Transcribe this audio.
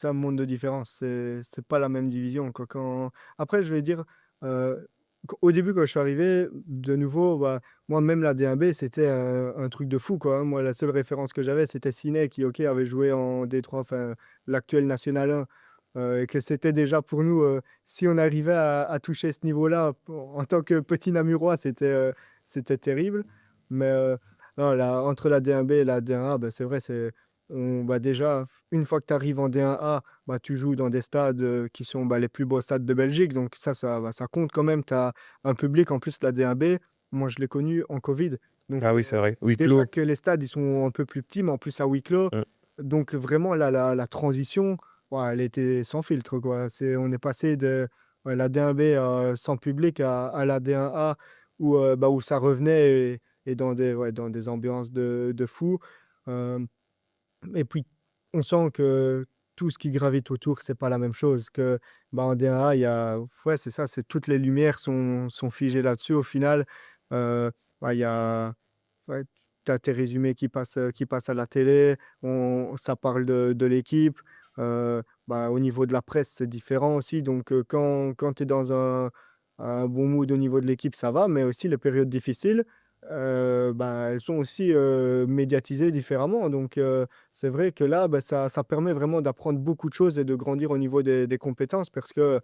C'est un monde de différence, c'est pas la même division, quoi. Après, je vais dire, au début, quand je suis arrivé, de nouveau, bah, moi, même la D1B, c'était un truc de fou, quoi, hein. Moi, la seule référence que j'avais, c'était Ciné qui, OK, avait joué en D3, enfin, l'actuel National 1, et que c'était déjà pour nous, si on arrivait à toucher ce niveau-là, en tant que petit Namurois, c'était terrible. Mais, non, entre la D1B et la D1A, bah, c'est vrai, bah, déjà, une fois que tu arrives en D1A, bah, tu joues dans des stades, qui sont, bah, les plus beaux stades de Belgique, donc ça compte quand même. Tu as un public. En plus, la D1B, moi, je l'ai connu en covid, donc Ah oui, c'est vrai. Huis déjà clos. que les stades, ils sont un peu plus petits, mais en plus à huis clos, Mmh. donc vraiment la transition, ouah, elle était sans filtre, quoi. On est passé de, ouais, la D1B, sans public à la D1A où, bah, où ça revenait et dans des ambiances de fou. Hem Et puis, on sent que tout ce qui gravite autour, c'est pas la même chose, que, bah, en D1A, il y a, ouais, c'est ça, c'est toutes les lumières sont figées là-dessus au final. Bah, il y a, ouais, tu as tes résumés qui passent à la télé, ça parle de l'équipe. Bah, au niveau de la presse, c'est différent aussi, donc quand tu es dans un bon mood au niveau de l'équipe, ça va, mais aussi les périodes difficiles, bah, elles sont aussi, médiatisées différemment, donc c'est vrai que là, bah, ça permet vraiment d'apprendre beaucoup de choses et de grandir au niveau des compétences parce que